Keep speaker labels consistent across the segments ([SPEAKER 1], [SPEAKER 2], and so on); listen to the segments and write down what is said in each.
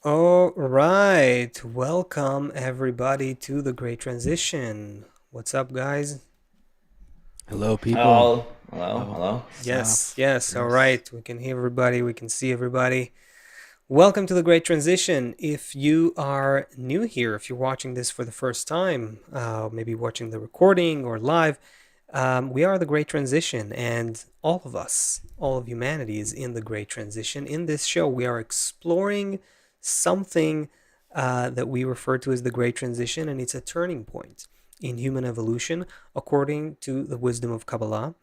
[SPEAKER 1] All right, welcome everybody to the Great Transition. What's up, guys?
[SPEAKER 2] Hello, people.
[SPEAKER 3] Hello, hello,
[SPEAKER 2] Hello.
[SPEAKER 3] hello.
[SPEAKER 1] Yes,
[SPEAKER 2] Stuff.
[SPEAKER 1] yes, all
[SPEAKER 2] Yes.
[SPEAKER 1] right. We can hear everybody, we can see everybody. Welcome to the Great Transition. If you are new here, if you're watching this for the first time, maybe watching the recording or live, we are the Great Transition, and all of us, all of humanity is in the Great Transition. In this show, we are exploring something that we refer to as the Great Transition, and it's a turning point in human evolution according to the wisdom of Kabbalah.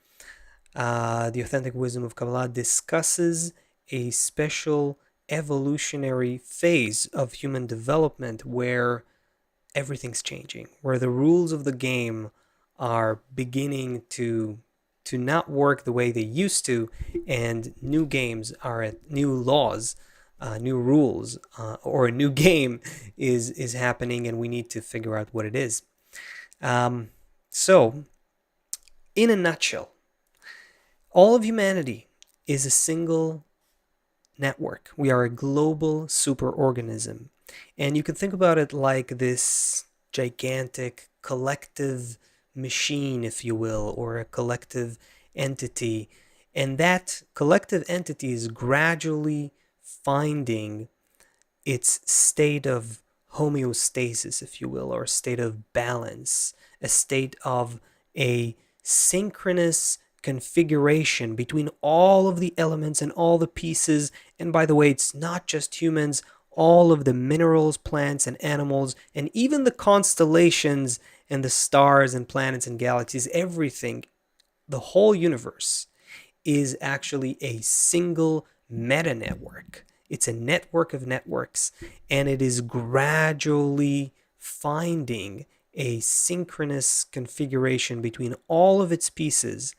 [SPEAKER 1] The authentic wisdom of Kabbalah discusses a special evolutionary phase of human development where everything's changing, where the rules of the game are beginning to not work the way they used to, and new games are at new laws, new rules, or a new game is happening, and we need to figure out what it is. Um, so, in a nutshell, all of humanity is a single network. We are a global superorganism. And you can think about it like this gigantic collective machine, if you will, or a collective entity. And that collective entity is gradually finding its state of homeostasis, if you will, or a state of balance, a state of a synchronous configuration between all of the elements and all the pieces. And by the way, it's not just humans, all of the minerals, plants, and animals, and even the constellations and the stars and planets and galaxies, everything, the whole universe is actually a single meta network. It's a network of networks, and it is gradually finding a synchronous configuration between all of its pieces.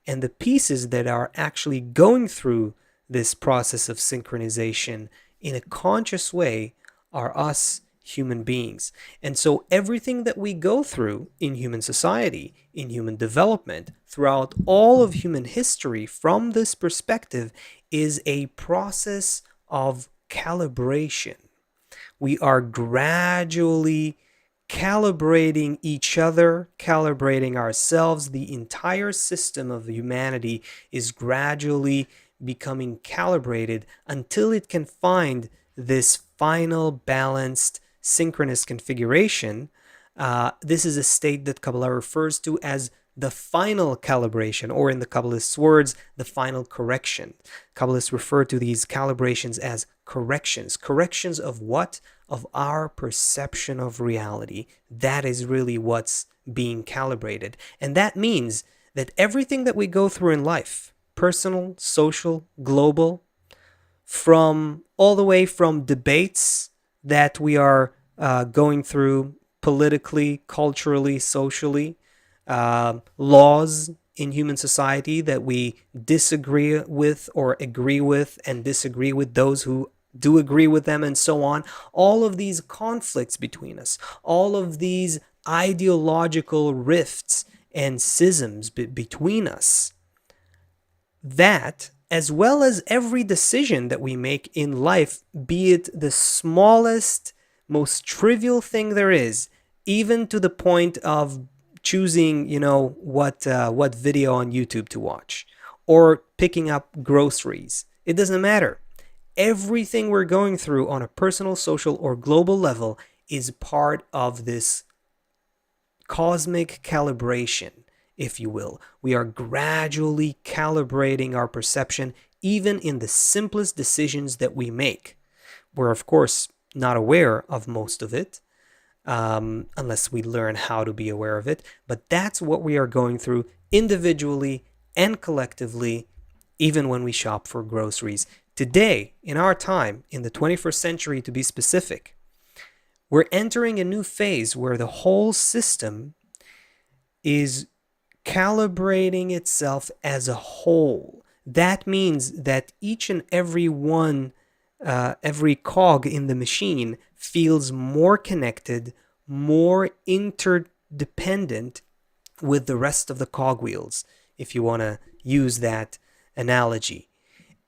[SPEAKER 1] And the pieces that are actually going through this process of synchronization in a conscious way are us human beings. And so everything that we go through in human society, in human development, throughout all of human history from this perspective is a process of calibration. We are gradually calibrating each other, calibrating ourselves. The entire system of humanity is gradually becoming calibrated until it can find this final balanced synchronous configuration. This is a state that Kabbalah refers to as the final calibration, or in the Kabbalist's words, the final correction. Kabbalists refer to these calibrations as corrections. Corrections of what? Of our perception of reality. That is really what's being calibrated. And that means that everything that we go through in life, personal, social, global, from all the way from debates that we are going through politically, culturally, socially, laws in human society that we disagree with or agree with, and disagree with those who do agree with them, and so on. All of these conflicts between us, all of these ideological rifts and schisms between us, that, as well as every decision that we make in life, be it the smallest, most trivial thing there is, even to the point of choosing, what video on YouTube to watch, or picking up groceries. It doesn't matter. Everything we're going through on a personal, social, or global level is part of this cosmic calibration, if you will. We are gradually calibrating our perception, even in the simplest decisions that we make. We're, of course, not aware of most of it, unless we learn how to be aware of it. But that's what we are going through individually and collectively, even when we shop for groceries. Today, in our time, in the 21st century to be specific, we're entering a new phase where the whole system is calibrating itself as a whole. That means that each and every one, every cog in the machine feels more connected, more interdependent with the rest of the cogwheels, if you want to use that analogy.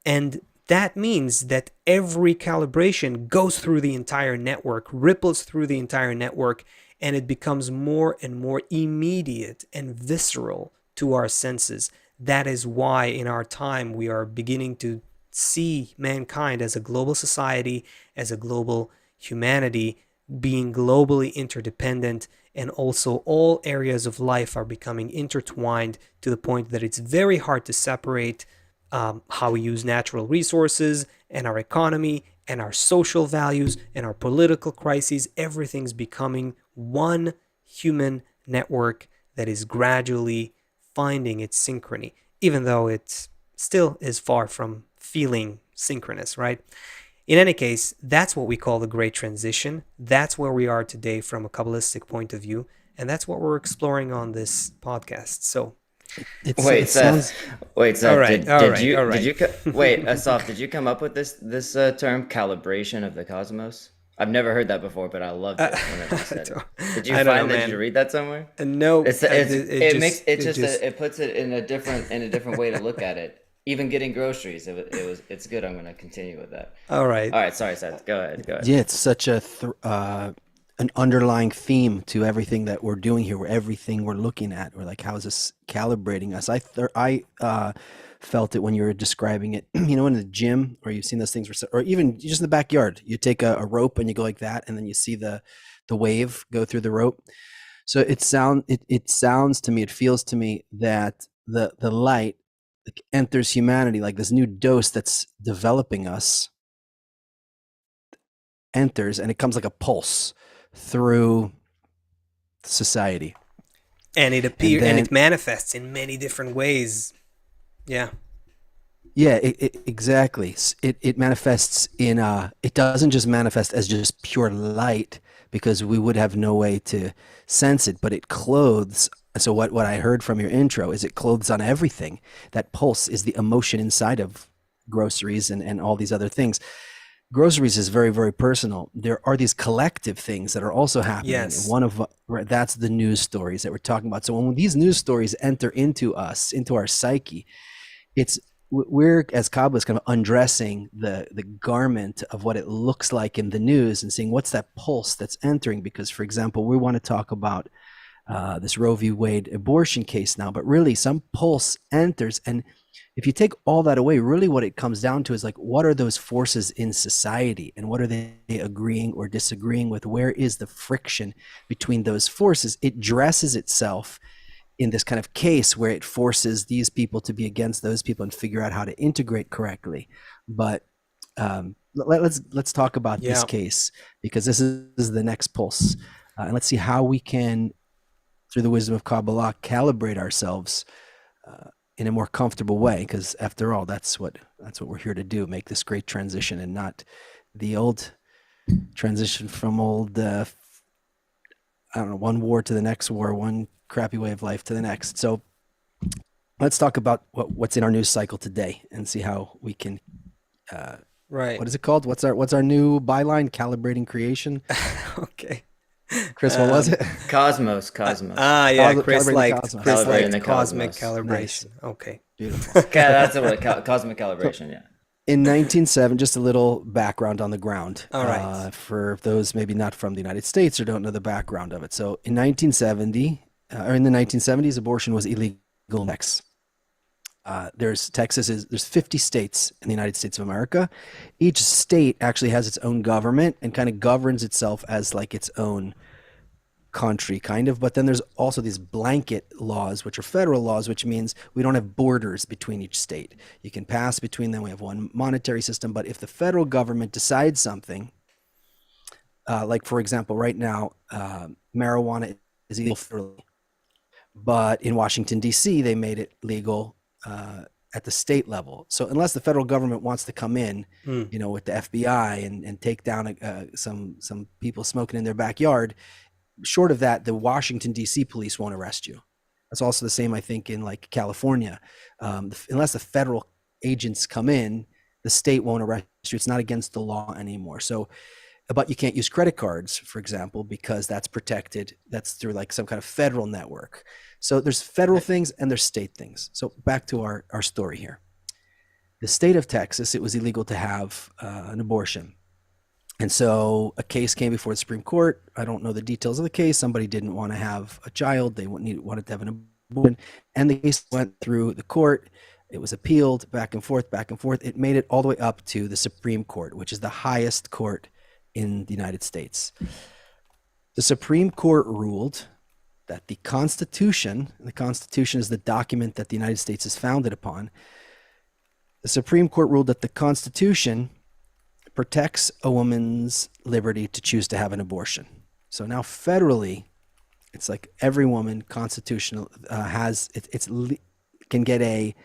[SPEAKER 1] And that means that every calibration goes through the entire network, ripples through the entire network, and it becomes more and more immediate and visceral to our senses. That is why in our time we are beginning to see mankind as a global society, as a global humanity, being globally interdependent, and also all areas of life are becoming intertwined to the point that it's very hard to separate how we use natural resources and our economy and our social values and our political crises. Everything's becoming one human network that is gradually finding its synchrony, even though it still is far from feeling synchronous, right? In any case, that's what we call the Great Transition. That's where we are today from a Kabbalistic point of view, and that's what we're exploring on this podcast. So,
[SPEAKER 2] It sounds
[SPEAKER 3] Wait,
[SPEAKER 1] all
[SPEAKER 3] Seth,
[SPEAKER 1] right, all right, all right.
[SPEAKER 3] wait, Asaf, did you come up with this term calibration of the cosmos? I've never heard that before, but I loved it whenever you said it. Did you
[SPEAKER 1] I don't know,
[SPEAKER 3] find that
[SPEAKER 1] man.
[SPEAKER 3] you read that somewhere?
[SPEAKER 1] No,
[SPEAKER 3] It puts it in a different way to look at it. Even getting groceries, it's good. I'm gonna continue with that.
[SPEAKER 1] all right.
[SPEAKER 3] All right, sorry, Seth. Go ahead.
[SPEAKER 2] yeah, it's such an underlying theme to everything that we're doing here. Where everything we're looking at, or like, how is this calibrating us? I felt it when you were describing it. In the gym, or you've seen those things, or even just in the backyard. You take a rope and you go like that, and then you see the wave go through the rope. So it sounds to me, it feels to me that the light enters humanity, like this new dose that's developing us enters, and it comes like a pulse through society,
[SPEAKER 1] And it appears and it manifests in many different ways. Yeah.
[SPEAKER 2] Yeah, exactly. It manifests in it doesn't just manifest as just pure light, because we would have no way to sense it, but it clothes. So what I heard from your intro is it clothes on everything. That pulse is the emotion inside of groceries and all these other things. Groceries is very, very personal. There are these collective things that are also happening.
[SPEAKER 1] Yes.
[SPEAKER 2] One of that's the news stories that we're talking about. So when these news stories enter into us, into our psyche, we're as Kabbalists kind of undressing the garment of what it looks like in the news and seeing what's that pulse that's entering. Because, for example, we want to talk about this Roe V Wade abortion case now, but really some pulse enters. And if you take all that away, really what it comes down to is like, what are those forces in society, and what are they agreeing or disagreeing with? Where is the friction between those forces? It dresses itself in this kind of case where it forces these people to be against those people and figure out how to integrate correctly. But let's talk about this case, because this is the next pulse, and let's see how we can, through the wisdom of Kabbalah, calibrate ourselves in a more comfortable way. Because after all, that's what we're here to do: make this great transition, and not the old transition from old one war to the next war, one crappy way of life to the next. So let's talk about what's in our news cycle today and see how we can
[SPEAKER 1] right.
[SPEAKER 2] What is it called? What's our new byline? Calibrating creation.
[SPEAKER 1] Okay.
[SPEAKER 2] Chris, what was it?
[SPEAKER 3] Cosmos.
[SPEAKER 1] Yeah, Chris liked
[SPEAKER 3] the
[SPEAKER 1] cosmic
[SPEAKER 3] cosmos.
[SPEAKER 1] calibration.
[SPEAKER 2] Nice.
[SPEAKER 1] Okay.
[SPEAKER 2] Beautiful.
[SPEAKER 3] Okay, that's a cosmic calibration. Yeah.
[SPEAKER 2] In 1970, just a little background on the ground.
[SPEAKER 1] All right.
[SPEAKER 2] For those maybe not from the United States or don't know the background of it. So in 1970, or in the 1970s, abortion was illegal in Texas. There's 50 states in the United States of America. Each state actually has its own government and kind of governs itself as like its own country, kind of. But then there's also these blanket laws, which are federal laws, which means we don't have borders between each state. You can pass between them. We have one monetary system. But if the federal government decides something, like, for example, right now, marijuana is illegal federally. But in Washington, D.C., they made it legal at the state level. So unless the federal government wants to come in, with the FBI and take down some people smoking in their backyard, short of that, the Washington, D.C. police won't arrest you. That's also the same, I think, in like California. Unless the federal agents come in, the state won't arrest you. It's not against the law anymore. So, but you can't use credit cards, for example, because that's protected. That's through like some kind of federal network. So there's federal things and there's state things. So back to our story here. the state of Texas, it was illegal to have an abortion. And so a case came before the Supreme Court. I don't know the details of the case. Somebody didn't want to have a child. They wanted to have an abortion. And the case went through the court. It was appealed back and forth, back and forth. It made it all the way up to the Supreme Court, which is the highest court in the United States. The Supreme Court ruled that the Constitution is the document that the United States is founded upon. The Supreme Court ruled that the Constitution protects a woman's liberty to choose to have an abortion. So now federally, it's like every woman constitutional can get a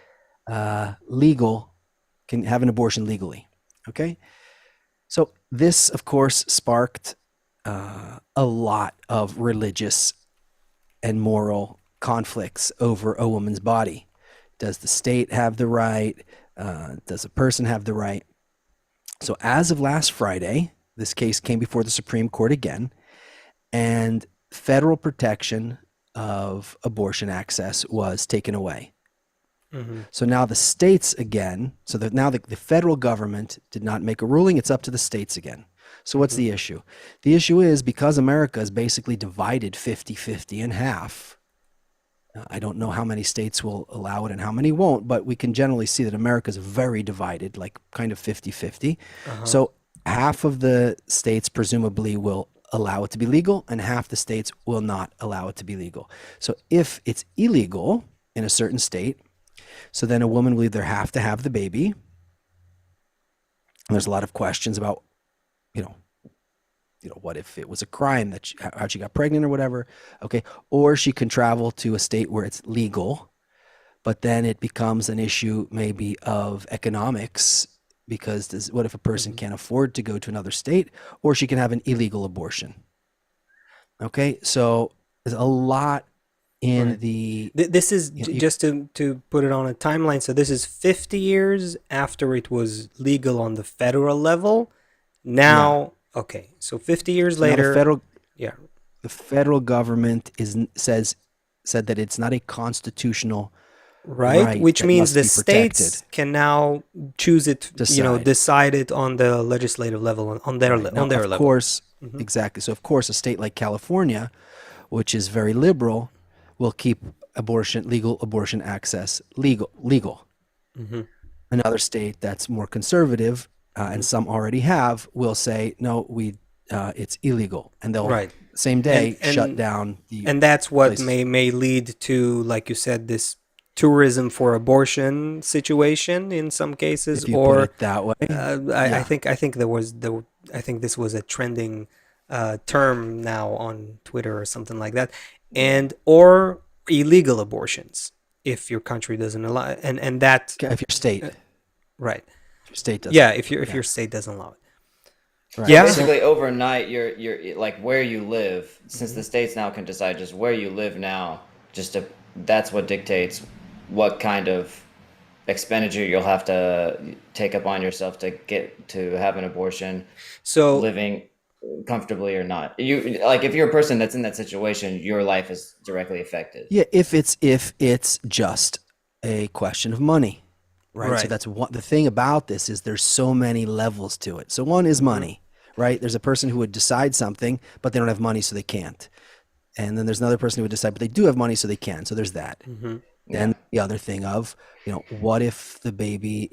[SPEAKER 2] can have an abortion legally. Okay, so this of course sparked a lot of religious and moral conflicts over a woman's body. Does the state have the right? Does a person have the right? So as of last Friday, this case came before the Supreme Court again, and federal protection of abortion access was taken away. Mm-hmm. So now the states again, so that now the federal government did not make a ruling, it's up to the states again. So what's the issue? The issue is because America is basically divided 50-50 in half. I don't know how many states will allow it and how many won't, but we can generally see that America is very divided, like kind of 50-50. So half of the states presumably will allow it to be legal and half the states will not allow it to be legal. So if it's illegal in a certain state, so then a woman will either have to have the baby. And there's a lot of questions about, what if it was a crime that how she got pregnant or whatever? Okay. Or she can travel to a state where it's legal, but then it becomes an issue maybe of economics because what if a person can't afford to go to another state, or she can have an illegal abortion? Okay. So there's a lot in the...
[SPEAKER 1] This is just to put it on a timeline. So this is 50 years after it was legal on the federal level. Now, okay, so 50 years later,
[SPEAKER 2] the federal government said that it's not a constitutional right,
[SPEAKER 1] which means the states can now choose it, decide it on the legislative level, on their level.
[SPEAKER 2] Of course, exactly. So of course, a state like California, which is very liberal, will keep legal abortion access legal. Another state that's more conservative, and some already have, will say no, it's illegal, and they'll same day shut down the
[SPEAKER 1] and that's what may lead to, like you said, this tourism for abortion situation in some cases,
[SPEAKER 2] if you put it that way.
[SPEAKER 1] I think this was a trending term now on Twitter or something like that, or illegal abortions if your country doesn't allow, and that
[SPEAKER 2] if your state
[SPEAKER 1] state doesn't. If your state doesn't allow it.
[SPEAKER 3] Right. Yeah. Basically, overnight, you're like where you live. Since the states now can decide just where you live now, that's what dictates what kind of expenditure you'll have to take upon yourself to get to have an abortion. So living comfortably or not, if you're a person that's in that situation, your life is directly affected.
[SPEAKER 2] Yeah, if it's just a question of money. Right. So that's the thing about this is there's so many levels to it. So one is money, right? There's a person who would decide something, but they don't have money, so they can't. And then there's another person who would decide, but they do have money, so they can. So there's that. Then the other thing of, what if the baby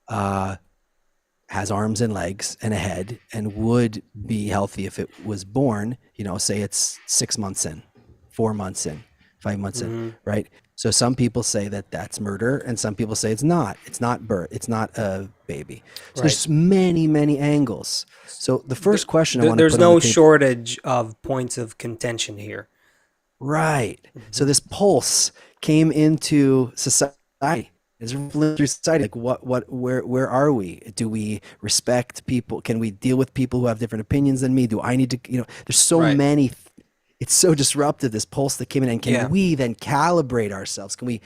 [SPEAKER 2] has arms and legs and a head and would be healthy if it was born, say it's 6 months in, 4 months in, 5 months in, right? So some people say that that's murder, and some people say it's not. It's not birth. It's not a baby. So there's many, many angles. So the first question I want to put on the table,
[SPEAKER 1] there's no shortage of points of contention here.
[SPEAKER 2] Right. So this pulse came into society. It's through society. Like where are we? Do we respect people? Can we deal with people who have different opinions than me? Do I need to? There's so many. It's so disruptive, this pulse that came in, and can we then calibrate ourselves? Can we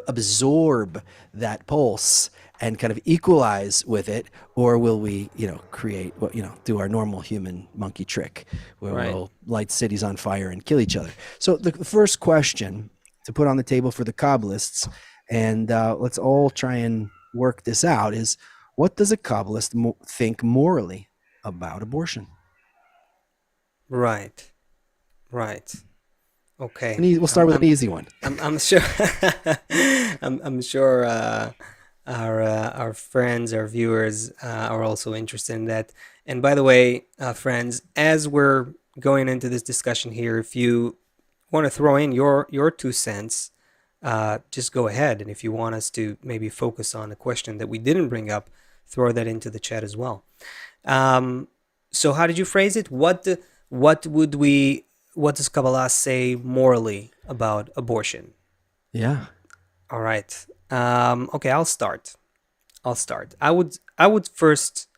[SPEAKER 2] absorb that pulse and kind of equalize with it, or will we, create do our normal human monkey trick where we'll light cities on fire and kill each other? So the first question to put on the table for the Kabbalists, and let's all try and work this out is, what does a Kabbalist think morally about abortion?
[SPEAKER 1] Right. Right. Okay.
[SPEAKER 2] We'll start with an easy one.
[SPEAKER 1] I'm sure. I'm sure our friends, our viewers, are also interested in that. And by the way, friends, as we're going into this discussion here, if you want to throw in your 2 cents, just go ahead. And if you want us to maybe focus on a question that we didn't bring up, throw that into the chat as well. So how did you phrase it? What does Kabbalah say morally about abortion?
[SPEAKER 2] Yeah.
[SPEAKER 1] All right. Okay, I'll start. I would first,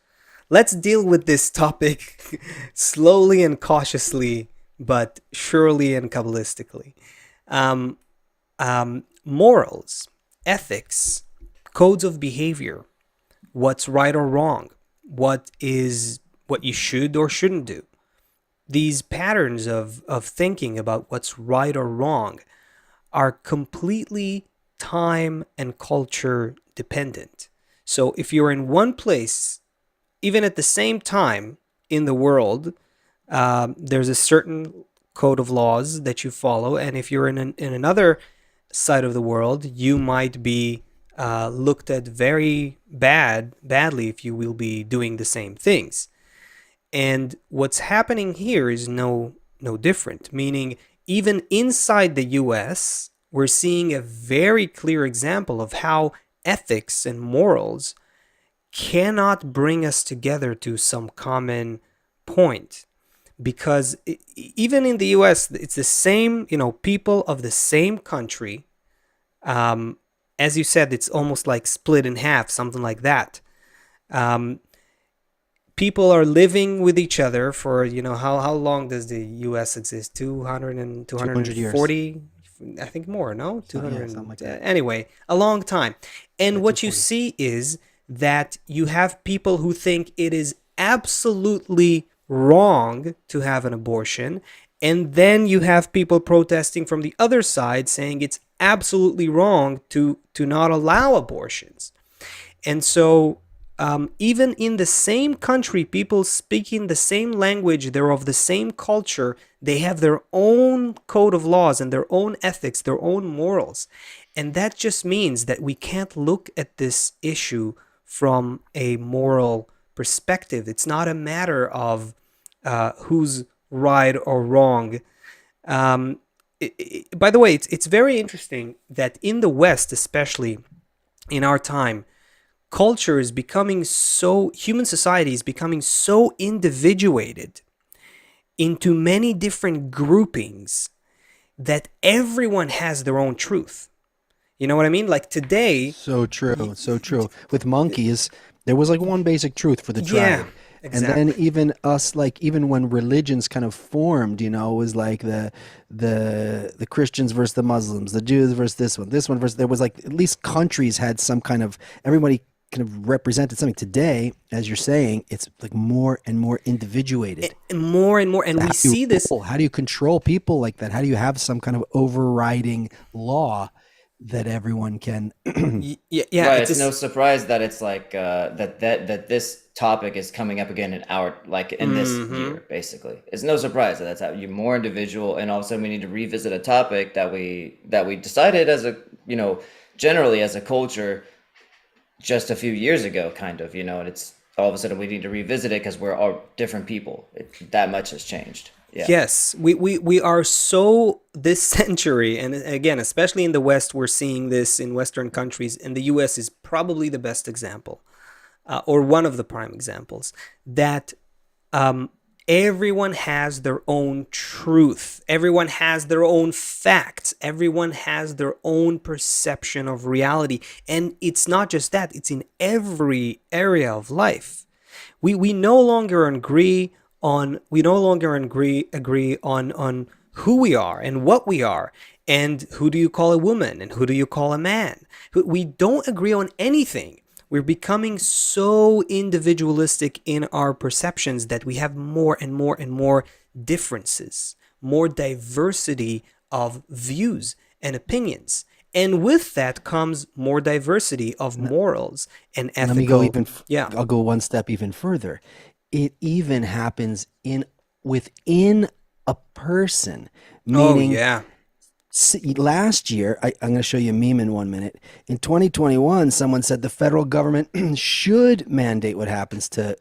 [SPEAKER 1] let's deal with this topic slowly and cautiously, but surely and Kabbalistically. Morals, ethics, codes of behavior, what's right or wrong, what you should or shouldn't do. These patterns of thinking about what's right or wrong are completely time and culture dependent. So if you're in one place, even at the same time in the world, there's a certain code of laws that you follow. And if you're in another side of the world, you might be looked at very badly if you will be doing the same things. And what's happening here is no different, meaning even inside the US, we're seeing a very clear example of how ethics and morals cannot bring us together to some common point. Because even in the US, it's the same, people of the same country. As you said, it's almost like split in half, something like that. People are living with each other for, how long does the US exist? 200 and 240 years. I think more, no? 200.
[SPEAKER 2] Something like that.
[SPEAKER 1] Anyway, a long time. And what you see is that you have people who think it is absolutely wrong to have an abortion, and then you have people protesting from the other side saying it's absolutely wrong to not allow abortions. And so even in the same country, people speaking the same language, they're of the same culture, they have their own code of laws and their own ethics, their own morals. And that just means that we can't look at this issue from a moral perspective. It's not a matter of who's right or wrong. By the way, it's very interesting that in the West, especially in our time, culture is becoming human society is becoming so individuated into many different groupings that everyone has their own truth. You know what I mean? Like today.
[SPEAKER 2] So true. With monkeys, there was like one basic truth for the tribe.
[SPEAKER 1] Yeah, exactly.
[SPEAKER 2] And then even when religions kind of formed, it was like the Christians versus the Muslims, the Jews versus this one versus, there was like, at least countries had some kind of, everybody kind of represented something. Today, as you're saying, it's like more and more individuated.
[SPEAKER 1] And more, and we see this.
[SPEAKER 2] How do you control people like that? How do you have some kind of overriding law that everyone can?
[SPEAKER 1] Yeah,
[SPEAKER 3] right. It's no surprise that it's like that this topic is coming up again in this year. Basically, it's no surprise that that's how you're more individual, and all of a sudden we need to revisit a topic that we decided as a generally as a culture just a few years ago, kind of, and it's all of a sudden we need to revisit it because we're all different people. That much has changed. Yeah.
[SPEAKER 1] Yes, we are so this century, and again, especially in the West, we're seeing this in Western countries, and the US is probably the best example, or one of the prime examples, that everyone has their own truth. Everyone has their own facts. Everyone has their own perception of reality. And it's not just that, it's in every area of life. We no longer agree on who we are and what we are, and who do you call a woman and who do you call a man. We don't agree on anything. We're becoming so individualistic in our perceptions that we have more and more and more differences, more diversity of views and opinions. And with that comes more diversity of morals and
[SPEAKER 2] Let me go
[SPEAKER 1] ethical. Yeah.
[SPEAKER 2] I'll go one step even further. It even happens within a person,
[SPEAKER 1] Oh,
[SPEAKER 2] meaning
[SPEAKER 1] yeah.
[SPEAKER 2] last year, I'm going to show you a meme in 1 minute. In 2021, someone said the federal government should mandate what happens to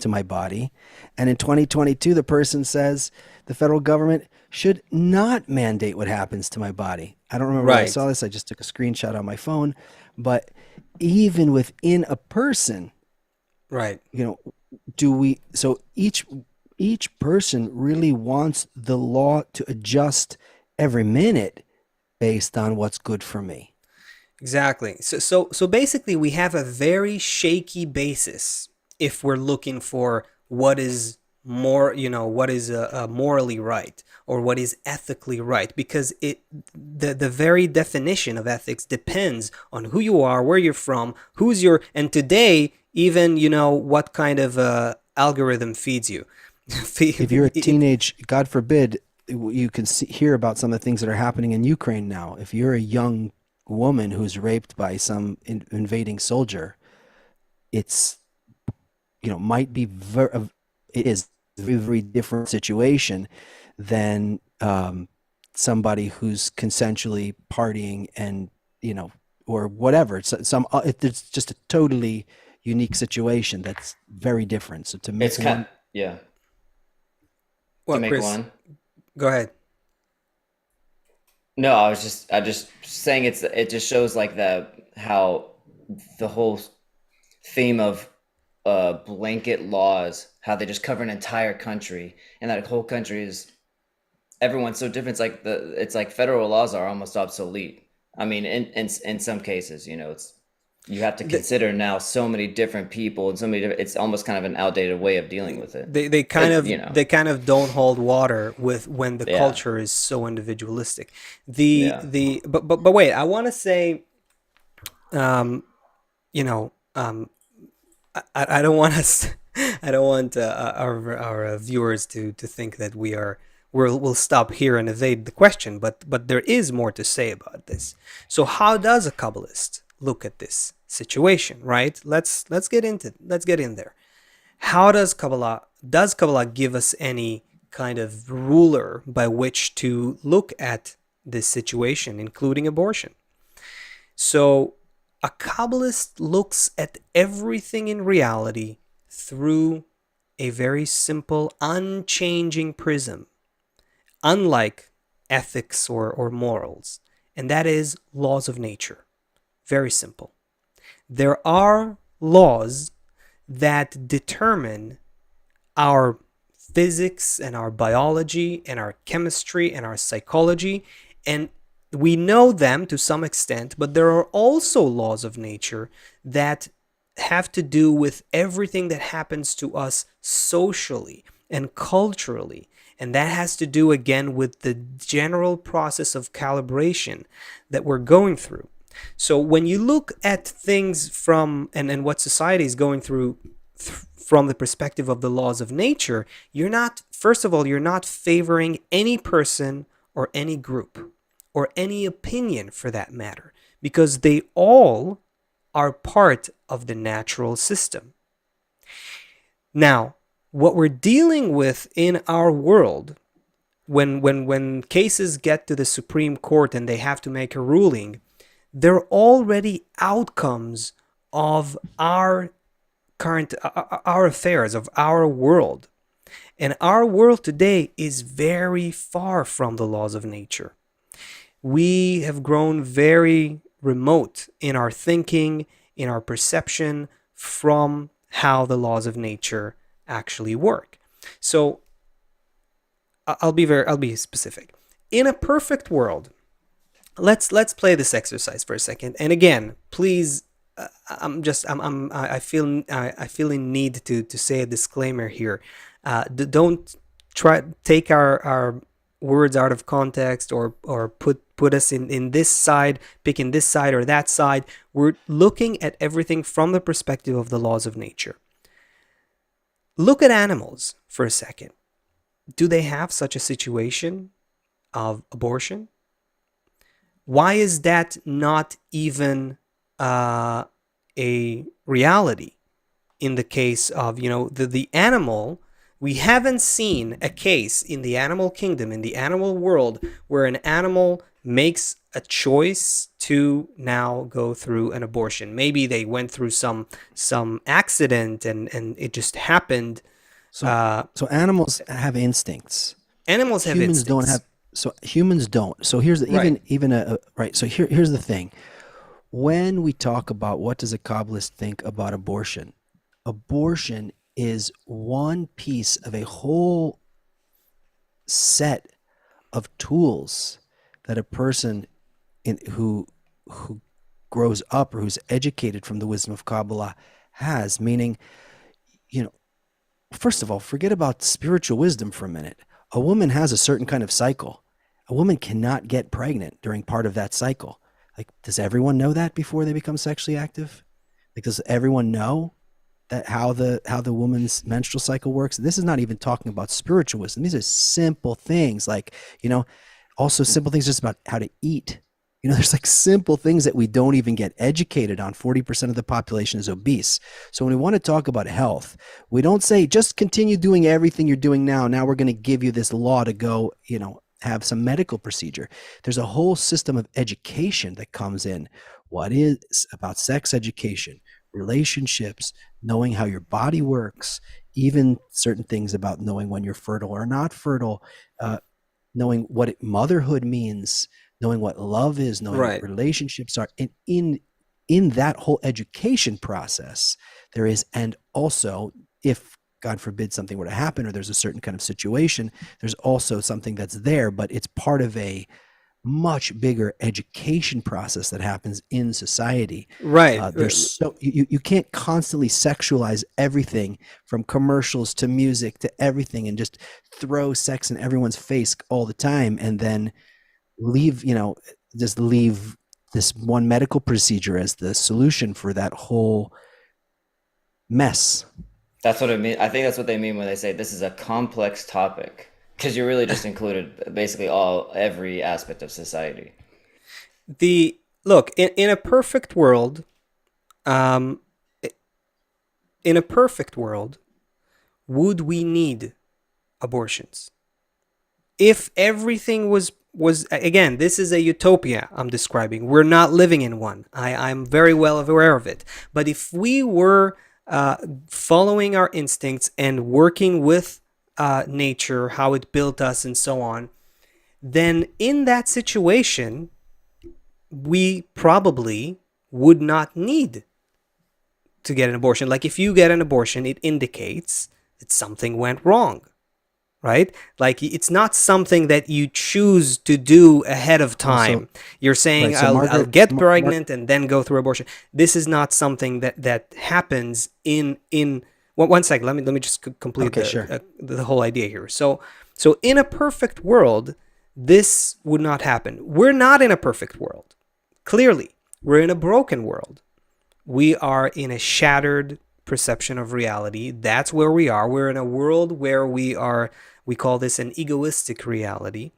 [SPEAKER 2] my body. And in 2022, the person says the federal government should not mandate what happens to my body. I don't remember where I
[SPEAKER 1] Right.
[SPEAKER 2] saw this. I just took a screenshot on my phone. But even within a person,
[SPEAKER 1] Right.
[SPEAKER 2] so each person really wants the law to adjust every minute based on what's good for me.
[SPEAKER 1] Exactly. So basically, we have a very shaky basis if we're looking for what is what is morally right or what is ethically right, because the very definition of ethics depends on who you are, where you're from, and today even what kind of algorithm feeds you.
[SPEAKER 2] If you're a teenage, God forbid, you can hear about some of the things that are happening in Ukraine now. If you're a young woman who's raped by some invading soldier, it's might be it is a very, very different situation than somebody who's consensually partying and or whatever. It's just a totally unique situation that's very different. So to make
[SPEAKER 3] It's
[SPEAKER 2] one,
[SPEAKER 3] yeah. To
[SPEAKER 1] Well,
[SPEAKER 3] make
[SPEAKER 1] Chris,
[SPEAKER 3] one.
[SPEAKER 1] go ahead.
[SPEAKER 3] No, I just saying it just shows like how the whole theme of blanket laws, how they just cover an entire country, and that whole country is everyone's so different. It's like federal laws are almost obsolete. I mean, in some cases, you have to consider now so many different people and so many different, it's almost kind of an outdated way of dealing with it.
[SPEAKER 1] They kind of
[SPEAKER 3] You know,
[SPEAKER 1] they kind of don't hold water with when the
[SPEAKER 3] yeah,
[SPEAKER 1] culture is so individualistic. The
[SPEAKER 3] yeah.
[SPEAKER 1] the but wait, I want to say, um, you know, I don't want us, I don't want our viewers to think that we'll stop here and evade the question, but there is more to say about this. So how does a Kabbalist look at this situation, right? Let's get in there. How does Kabbalah give us any kind of ruler by which to look at this situation, including abortion? So a Kabbalist looks at everything in reality through a very simple, unchanging prism, unlike ethics or morals, and that is laws of nature. Very simple. There are laws that determine our physics and our biology and our chemistry and our psychology, and we know them to some extent, but there are also laws of nature that have to do with everything that happens to us socially and culturally. And that has to do again with the general process of calibration that we're going through. So when you look at things from and what society is going through from the perspective of the laws of nature, first of all, you're not favoring any person or any group or any opinion for that matter, because they all are part of the natural system. Now, what we're dealing with in our world, when cases get to the Supreme Court and they have to make a ruling, they're already outcomes of our affairs, of our world. And our world today is very far from the laws of nature. We have grown very remote in our thinking, in our perception from how the laws of nature actually work. So I'll be specific. In a perfect world, let's play this exercise for a second. And again, please, I feel in need to say a disclaimer here. Don't take our words out of context or put us in this side, picking this side or that side. We're looking at everything from the perspective of the laws of nature. Look at animals for a second. Do they have such a situation of abortion? Why is that not even a reality in the case of, the animal? We haven't seen a case in the animal kingdom, in the animal world, where an animal makes a choice to now go through an abortion. Maybe they went through some accident and it just happened.
[SPEAKER 2] So animals have instincts.
[SPEAKER 1] Animals have
[SPEAKER 2] Humans don't
[SPEAKER 1] instincts.
[SPEAKER 2] have. So humans don't. So here's the,
[SPEAKER 1] Right.
[SPEAKER 2] even a right. So here's the thing. When we talk about what does a Kabbalist think about abortion, abortion is one piece of a whole set of tools that a person who grows up or who's educated from the wisdom of Kabbalah has. Meaning, you know, first of all, forget about spiritual wisdom for a minute. A woman has a certain kind of cycle. A woman cannot get pregnant during part of that cycle. Like, does everyone know that before they become sexually active? Like, does everyone know that how the woman's menstrual cycle works? This is not even talking about spiritual wisdom. These are simple things, like, also simple things just about how to eat. There's like simple things that we don't even get educated on. 40% of the population is obese. So when we want to talk about health, we don't say just continue doing everything you're doing now. Now we're going to give you this law to go, have some medical procedure. There's a whole system of education that comes in. What is about sex education, relationships, knowing how your body works, even certain things about knowing when you're fertile or not fertile, knowing what motherhood means, knowing what love is, knowing what
[SPEAKER 1] Right.
[SPEAKER 2] relationships are. And in that whole education process, there is, and also, if God forbid something were to happen or there's a certain kind of situation, there's also something that's there, but it's part of a much bigger education process that happens in society.
[SPEAKER 1] Right.
[SPEAKER 2] You can't constantly sexualize everything from commercials to music to everything and just throw sex in everyone's face all the time and then leave this one medical procedure as the solution for that whole mess.
[SPEAKER 3] That's what I mean. I think that's what they mean when they say this is a complex topic, because you really just included basically every aspect of society.
[SPEAKER 1] The Look, in a perfect world, um, in a perfect world, would we need abortions? If everything was again, this is a utopia I'm describing. We're not living in one. I'm very well aware of it. But if we were following our instincts and working with nature, how it built us, and so on, then in that situation, we probably would not need to get an abortion. Like, if you get an abortion, it indicates that something went wrong, right? Like, it's not something that you choose to do ahead of time. You're saying,
[SPEAKER 2] right, so
[SPEAKER 1] I'll get pregnant and then go through abortion. This is not something that happens in one second. Let me just complete the whole idea here. So in a perfect world, this would not happen. We're not in a perfect world. Clearly, we're in a broken world. We are in a shattered perception of reality. That's where we are. We're in a world where we call this an egoistic reality.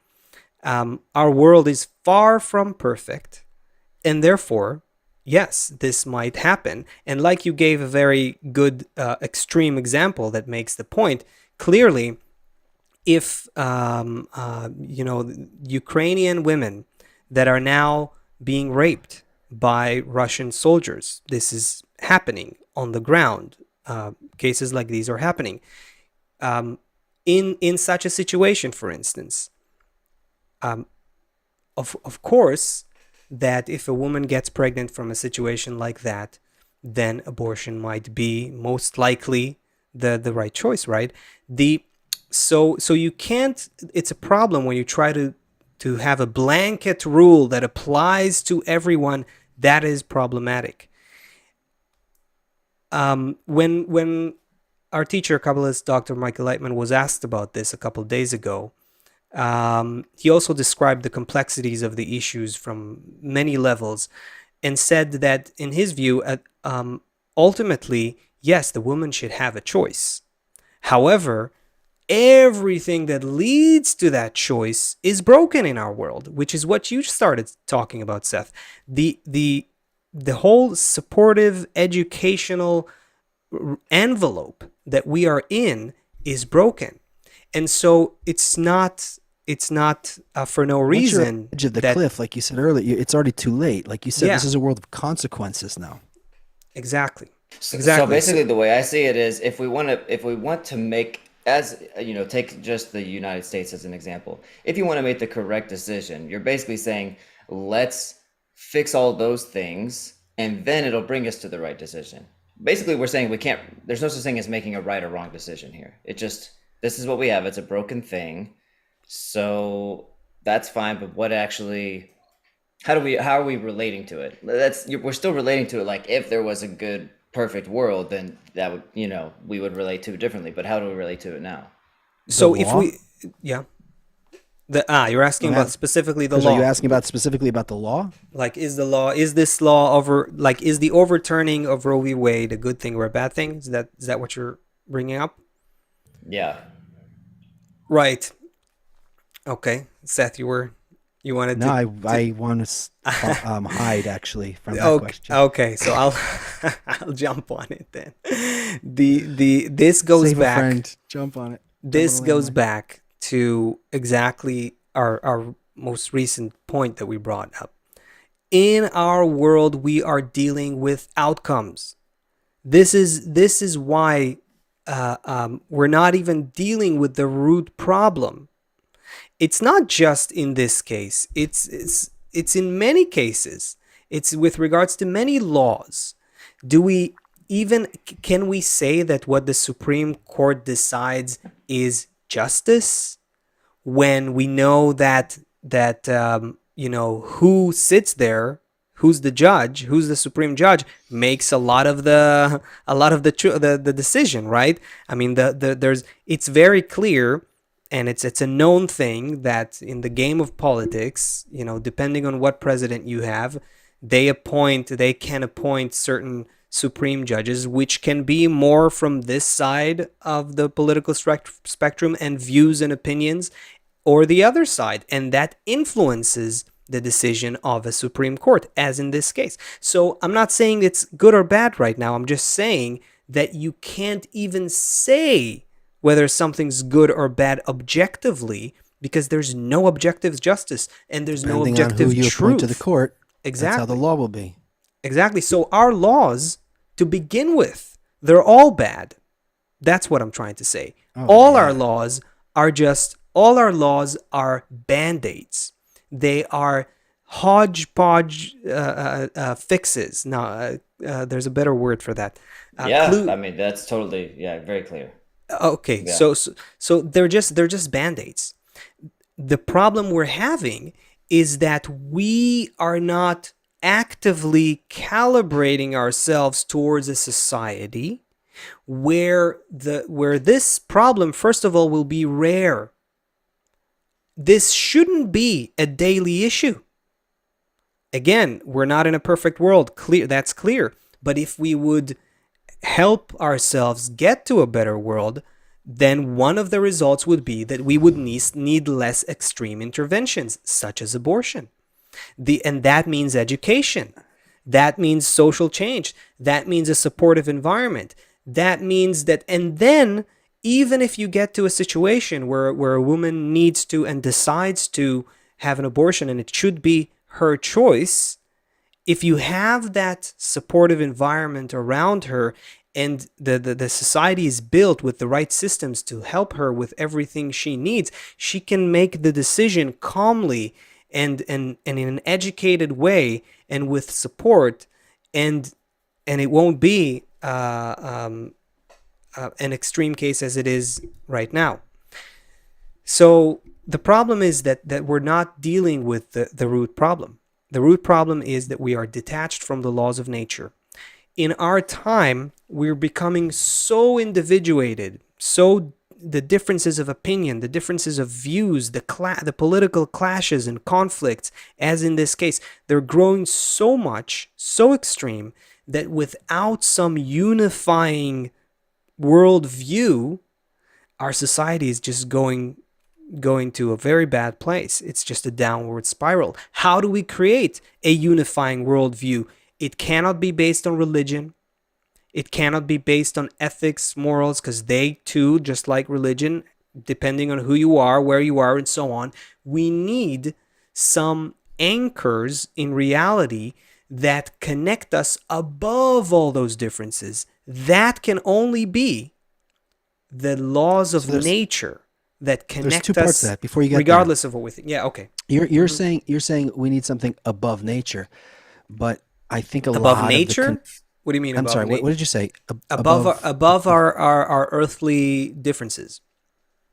[SPEAKER 1] Our world is far from perfect, and therefore, yes, this might happen. And like you gave a very good extreme example that makes the point, clearly, if Ukrainian women that are now being raped by Russian soldiers, this is happening on the ground. Cases like these are happening. In such a situation, for instance, of course, that if a woman gets pregnant from a situation like that, then abortion might be most likely the right choice, right? So you can't. It's a problem when you try to have a blanket rule that applies to everyone. That is problematic. When our teacher, Kabbalist Dr. Michael Lightman, was asked about this a couple of days ago, he also described the complexities of the issues from many levels and said that, in his view, ultimately, yes, the woman should have a choice. However, everything that leads to that choice is broken in our world, which is what you started talking about, Seth. The whole supportive educational envelope that we are in is broken, and so it's not for no
[SPEAKER 2] Once you're at
[SPEAKER 1] reason
[SPEAKER 2] the edge of the
[SPEAKER 1] that
[SPEAKER 2] cliff, like you said earlier, it's already too late. Like you said,
[SPEAKER 1] yeah,
[SPEAKER 2] this is a world of consequences now.
[SPEAKER 1] exactly.
[SPEAKER 3] So basically, the way I see it is, if we want to make, as take just the United States as an example. If you want to make the correct decision, you're basically saying, let's fix all those things, and then it'll bring us to the right decision. Basically, we're saying we can't. There's no such thing as making a right or wrong decision here. It just, this is what we have. It's a broken thing, so that's fine. But what actually? How are we relating to it? We're still relating to it like, if there was a good, perfect world, then that would, we would relate to it differently. But how do we relate to it now?
[SPEAKER 1] So
[SPEAKER 2] The
[SPEAKER 1] if
[SPEAKER 2] law?
[SPEAKER 1] yeah, you're asking
[SPEAKER 2] Go
[SPEAKER 1] about
[SPEAKER 2] ahead.
[SPEAKER 1] specifically the
[SPEAKER 2] Chris, are you
[SPEAKER 1] law.
[SPEAKER 2] asking about specifically about the law?
[SPEAKER 1] Like, is this law over, like, is the overturning of Roe v. Wade a good thing or a bad thing? Is that what you're bringing up?
[SPEAKER 3] Yeah.
[SPEAKER 1] Right. Okay. Seth, you wanted
[SPEAKER 2] No,
[SPEAKER 1] to,
[SPEAKER 2] I want to hide actually from that
[SPEAKER 1] okay,
[SPEAKER 2] question.
[SPEAKER 1] okay, so I'll I'll jump on it then. This goes
[SPEAKER 2] Save a
[SPEAKER 1] back.
[SPEAKER 2] friend. Jump on it.
[SPEAKER 1] This goes back to exactly our most recent point that we brought up. In our world, we are dealing with outcomes. This is why we're not even dealing with the root problem. It's not just in this case. It's in many cases. It's with regards to many laws. Do we even can we say that what the Supreme Court decides is justice, when we know that who sits there, who's the judge, who's the supreme judge, makes a lot of the decision, right? I mean, there's it's very clear, and it's a known thing that in the game of politics, depending on what president you have, they can appoint certain supreme judges, which can be more from this side of the political spectrum and views and opinions, or the other side, and that influences the decision of a Supreme Court, as in this case. So I'm not saying it's good or bad right now. I'm just saying that you can't even say whether something's good or bad objectively, because there's no objective justice and there's no
[SPEAKER 2] Depending on who
[SPEAKER 1] objective
[SPEAKER 2] you appoint to the
[SPEAKER 1] truth.
[SPEAKER 2] court, that's
[SPEAKER 1] Exactly.
[SPEAKER 2] how the law will be.
[SPEAKER 1] Exactly. So our laws, to begin with, they're all bad. That's what I'm trying to say.
[SPEAKER 2] Oh,
[SPEAKER 1] All
[SPEAKER 2] yeah.
[SPEAKER 1] our laws all our laws are band-aids. They are hodgepodge fixes. Now, there's a better word for that.
[SPEAKER 3] Yeah. I mean, that's totally, very clear.
[SPEAKER 1] Okay,
[SPEAKER 3] Yeah.
[SPEAKER 1] so they're just band-aids. The problem we're having is that we are not actively calibrating ourselves towards a society where this problem, first of all, will be rare. This shouldn't be a daily issue. Again, we're not in a perfect world. That's clear. But if we would help ourselves get to a better world, then one of the results would be that we would need less extreme interventions, such as abortion. And that means education. That means social change. That means a supportive environment. That means that, and then even if you get to a situation where a woman needs to and decides to have an abortion, and it should be her choice, if you have that supportive environment around her, and the society is built with the right systems to help her with everything she needs, she can make the decision calmly and in an educated way and with support, and it won't be an extreme case as it is right now. So the problem is that we're not dealing with the root problem. The root problem is that we are detached from the laws of nature. In our time, we're becoming so individuated, so the differences of opinion, the differences of views, the political clashes and conflicts, as in this case, they're growing so much, so extreme, that without some unifying worldview, our society is just going to a very bad place. It's just a downward spiral. How do we create a unifying worldview? It cannot be based on religion. It cannot be based on ethics, morals, because they too, just like religion, depending on who you are, where you are, and so on, we need some anchors in reality that connect us above all those differences. That can only be the laws of nature that
[SPEAKER 2] There's
[SPEAKER 1] connect
[SPEAKER 2] two parts
[SPEAKER 1] us
[SPEAKER 2] to that before you get
[SPEAKER 1] regardless of what we think. Yeah, okay.
[SPEAKER 2] You're saying we need something above nature, but I think a
[SPEAKER 1] Above
[SPEAKER 2] lot of the
[SPEAKER 1] nature? What do you mean
[SPEAKER 2] I'm
[SPEAKER 1] above
[SPEAKER 2] sorry, what
[SPEAKER 1] nature?
[SPEAKER 2] did you say?
[SPEAKER 1] Above our earthly differences.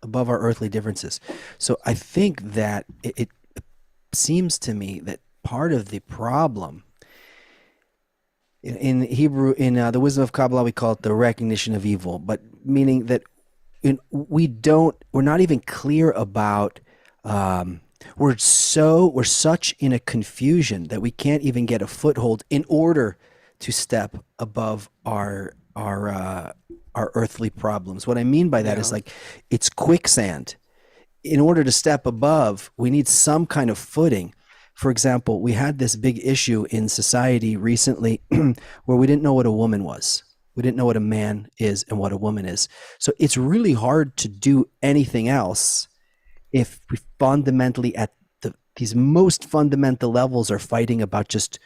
[SPEAKER 2] Above our earthly differences. So I think that it seems to me that part of the problem in Hebrew, in the wisdom of Kabbalah, we call it the recognition of evil, but meaning that we're not even clear about, we're such in a confusion that we can't even get a foothold in order to step above our earthly problems. What I mean by that is, like, it's quicksand. In order to step above, we need some kind of footing. For example, we had this big issue in society recently where we didn't know what a woman was. We didn't know what a man is and what a woman is. So it's really hard to do anything else if we fundamentally at these most fundamental levels are fighting about just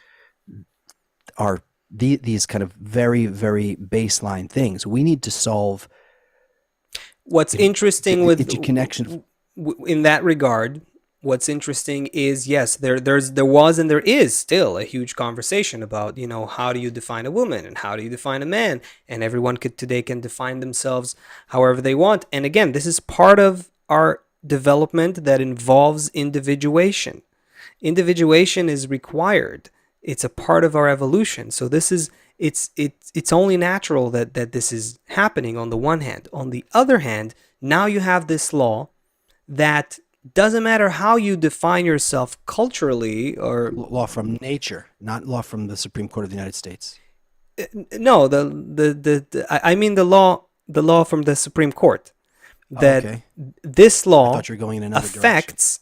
[SPEAKER 2] these kind of very, very baseline things. We need to solve
[SPEAKER 1] what's interesting with
[SPEAKER 2] connection
[SPEAKER 1] in that regard. What's interesting is, yes, there was and there is still a huge conversation about, how do you define a woman and how do you define a man, and everyone today can define themselves however they want. And again, this is part of our development that involves individuation. Individuation is required. It's a part of our evolution. So it's only natural that this is happening on the one hand. On the other hand, now you have this law that doesn't matter how you define yourself culturally, or
[SPEAKER 2] law from nature, not law from the Supreme Court of the United States.
[SPEAKER 1] No, I mean the law from the Supreme Court, that this law
[SPEAKER 2] I thought you were going in another
[SPEAKER 1] affects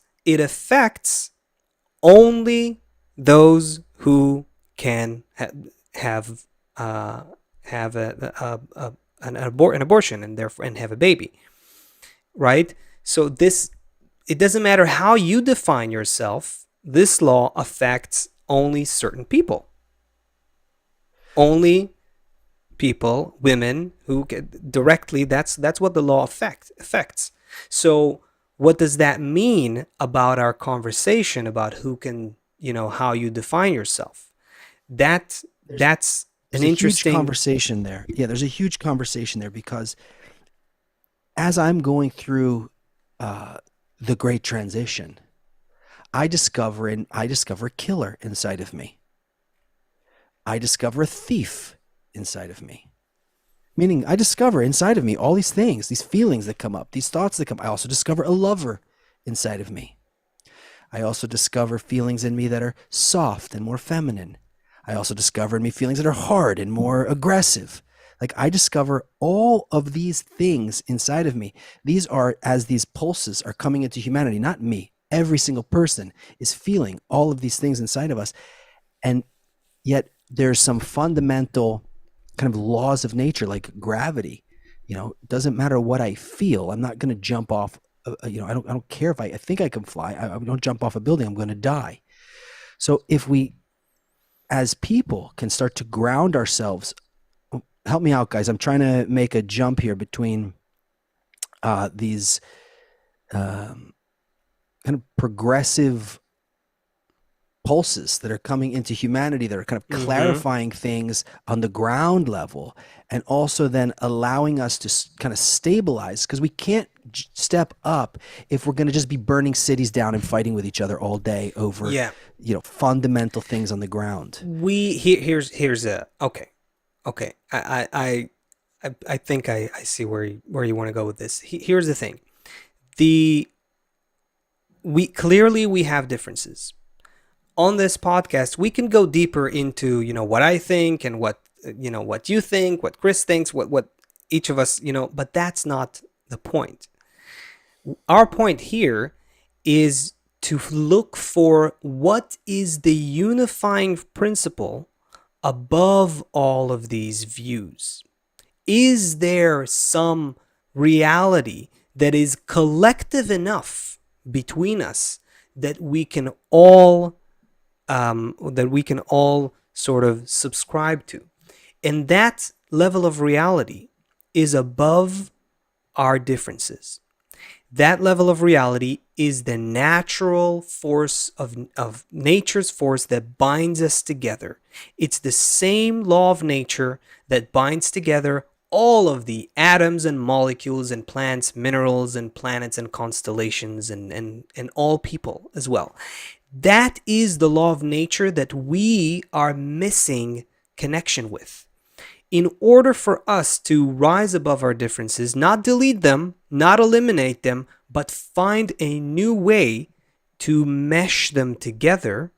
[SPEAKER 1] only those who can have an abortion and therefore have a baby, right? So it doesn't matter how you define yourself. This law affects only certain people. Only people, women, who get directly. That's what the law affects. So what does that mean about our conversation about who can, how you define yourself? That's an interesting
[SPEAKER 2] huge conversation there. Yeah, there's a huge conversation there, because as I'm going through the great transition, I discover a killer inside of me. I discover a thief inside of me. Meaning, I discover inside of me all these things, these feelings that come up, these thoughts that come. I also discover a lover inside of me. I also discover feelings in me that are soft and more feminine. I also discover in me feelings that are hard and more aggressive. Like, I discover all of these things inside of me. These are, as these pulses are coming into humanity, not me. Every single person is feeling all of these things inside of us. And yet there's some fundamental kind of laws of nature, like gravity. It doesn't matter what I feel. I'm not going to jump off. I don't care if I think I can fly. I don't jump off a building. I'm going to die. So if we, as people, can start to ground ourselves. Help me out, guys. I'm trying to make a jump here between these kind of progressive pulses that are coming into humanity, that are kind of clarifying things on the ground level, and also then allowing us to kind of stabilize, because we can't step up if we're going to just be burning cities down and fighting with each other all day over fundamental things on the ground.
[SPEAKER 1] Here's a okay. I think I see where you want to go with this. Here's the thing. We clearly have differences. On this podcast, we can go deeper into, what I think and what you think, what Chris thinks, what each of us, but that's not the point. Our point here is to look for what is the unifying principle above all of these views. Is there some reality that is collective enough between us that we can all sort of subscribe to? And that level of reality is above our differences. That level of reality is the natural force of nature's force that binds us together. It's the same law of nature that binds together all of the atoms and molecules and plants, minerals and planets and constellations and all people as well. That is the law of nature that we are missing connection with. In order for us to rise above our differences, not delete them, not eliminate them, but find a new way to mesh them together,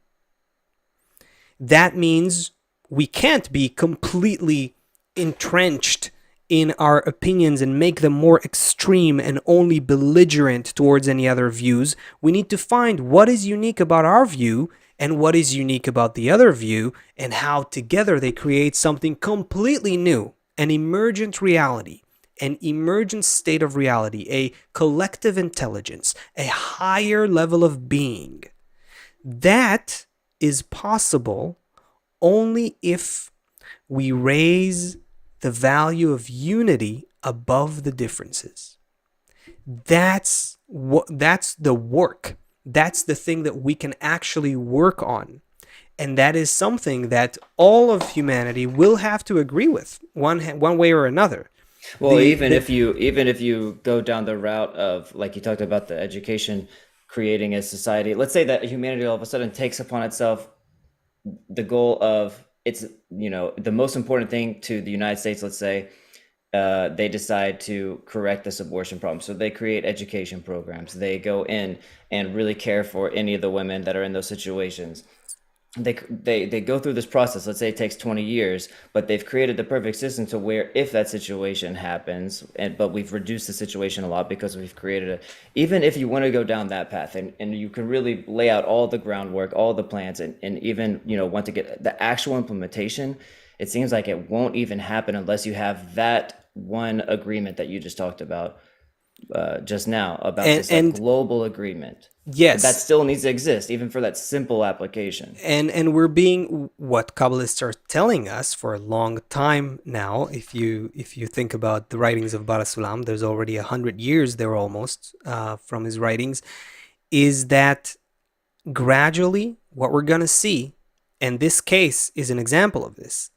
[SPEAKER 1] that means we can't be completely entrenched in our opinions and make them more extreme and only belligerent towards any other views. We need to find what is unique about our view and what is unique about the other view, and how together they create something completely new, an emergent reality, an emergent state of reality, a collective intelligence, a higher level of being. That is possible only if we raise the value of unity above the differences. That's the work. That's the thing that we can actually work on. And that is something that all of humanity will have to agree with one way or another.
[SPEAKER 3] Well, even if you go down the route of, like you talked about, the education creating a society, let's say that humanity all of a sudden takes upon itself the goal of, it's, the most important thing to the United States, let's say, they decide to correct this abortion problem. So they create education programs. They go in and really care for any of the women that are in those situations. They go through this process. Let's say it takes 20 years, but they've created the perfect system to where if that situation happens, but we've reduced the situation a lot because we've created it. Even if you want to go down that path and you can really lay out all the groundwork, all the plans, and even, want to get the actual implementation, it seems like it won't even happen unless you have that one agreement that you just talked about just now, about this global agreement.
[SPEAKER 1] Yes,
[SPEAKER 3] that still needs to exist, even for that simple application.
[SPEAKER 1] And we're being, what Kabbalists are telling us for a long time now. If you think about the writings of Bara Sulam, there's already 100 years there almost from his writings, is that gradually what we're gonna see, and this case is an example of this,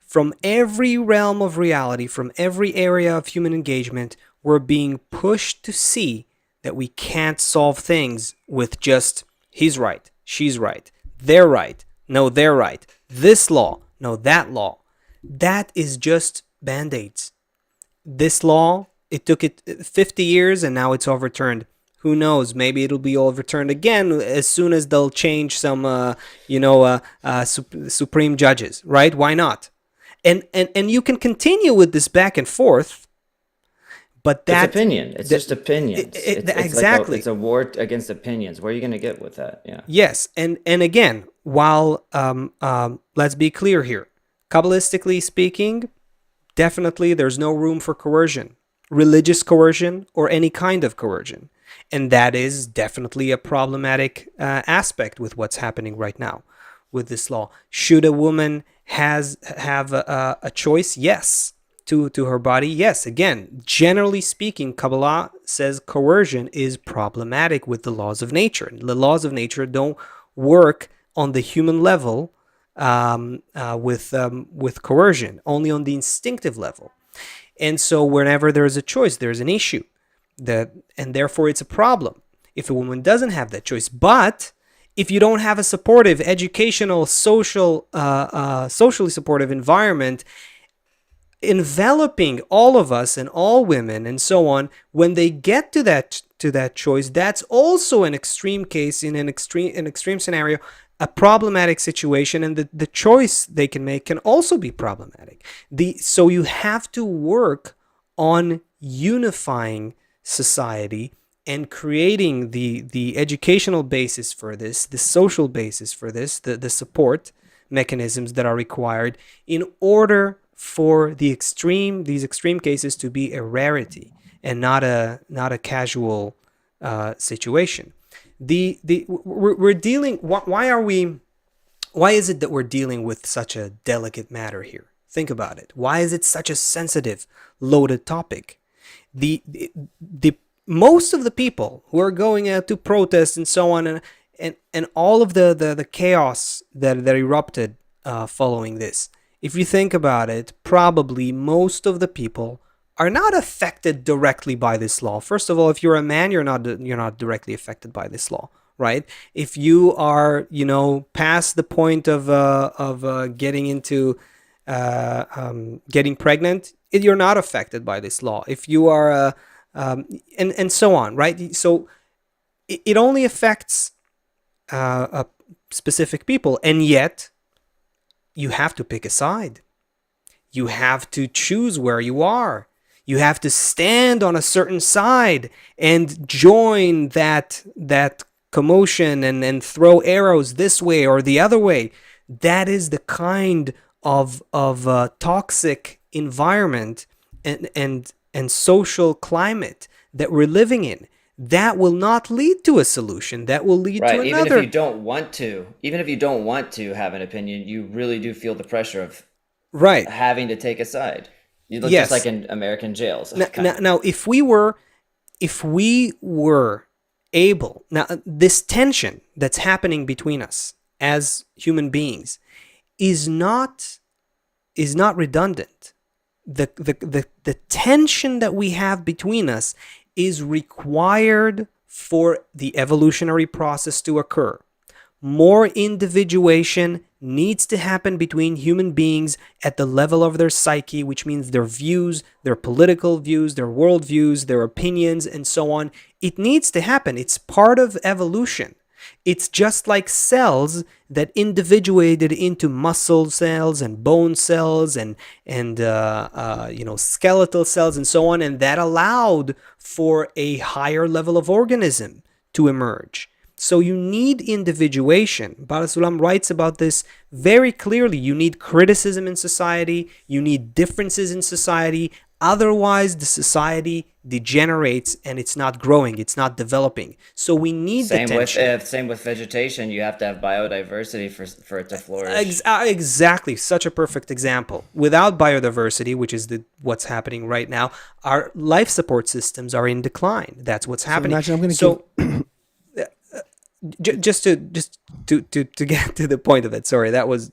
[SPEAKER 1] from every realm of reality, from every area of human engagement, we're being pushed to see that we can't solve things with just, he's right, she's right, they're right, no, they're right, this law, no, that law. That is just band-aids. This law, it took it 50 years and now it's overturned. Who knows? Maybe it'll be overturned again as soon as they'll change some, supreme judges, right? Why not? And you can continue with this back and forth, but that's
[SPEAKER 3] opinion. It's just opinions.
[SPEAKER 1] Exactly.
[SPEAKER 3] It's a war against opinions. Where are you going to get with that? Yeah.
[SPEAKER 1] Yes, and again, while let's be clear here, Kabbalistically speaking, definitely there's no room for coercion, religious coercion, or any kind of coercion, and that is definitely a problematic aspect with what's happening right now with this law. Should a woman have a choice? Yes. To her body? Yes. Again, generally speaking, Kabbalah says coercion is problematic with the laws of nature. The laws of nature don't work on the human level with coercion, only on the instinctive level. And so whenever there's a choice, there's an issue, and therefore it's a problem if a woman doesn't have that choice. But if you don't have a supportive, educational, socially supportive environment enveloping all of us and all women and so on, when they get to that choice, that's also an extreme case, in an extreme scenario, a problematic situation, and the choice they can make can also be problematic. So you have to work on unifying society and creating the educational basis for this, the social basis for this, the support mechanisms that are required in order for these extreme cases to be a rarity and not a casual situation. We're dealing. Why is it that we're dealing with such a delicate matter here? Think about it. Why is it such a sensitive, loaded topic? The most of the people who are going out to protest and so on, and all of the chaos that erupted following this, if you think about it, probably most of the people are not affected directly by this law. First of all, if you're a man, you're not directly affected by this law, right? If you are, past the point of getting into getting pregnant, you're not affected by this law. If you are, and so on, right? So it only affects specific people, and yet you have to pick a side. You have to choose where you are. You have to stand on a certain side and join that commotion and throw arrows this way or the other way. That is the kind of toxic environment and social climate that we're living in. That will not lead to a solution. That will lead to another.
[SPEAKER 3] Even if you don't want to have an opinion, you really do feel the pressure of having to take a side. You look just like in American jails.
[SPEAKER 1] Now, if we were able, now this tension that's happening between us as human beings is not redundant. The tension that we have between us is required for the evolutionary process to occur. More individuation needs to happen between human beings at the level of their psyche, which means their views, their political views, their worldviews, their opinions, and so on. It needs to happen. It's part of evolution. It's just like cells that individuated into muscle cells and bone cells and skeletal cells and so on, and that allowed for a higher level of organism to emerge. So you need individuation. Baal HaSulam writes about this very clearly. You need criticism in society. You need differences in society. Otherwise, the society degenerates and it's not growing. It's not developing. So we need the tension.
[SPEAKER 3] Same with vegetation. You have to have biodiversity for it to flourish.
[SPEAKER 1] Exactly. Such a perfect example. Without biodiversity, which is what's happening right now, our life support systems are in decline. That's what's happening.
[SPEAKER 2] So imagine I'm going to
[SPEAKER 1] just to get to the point of it. Sorry, that was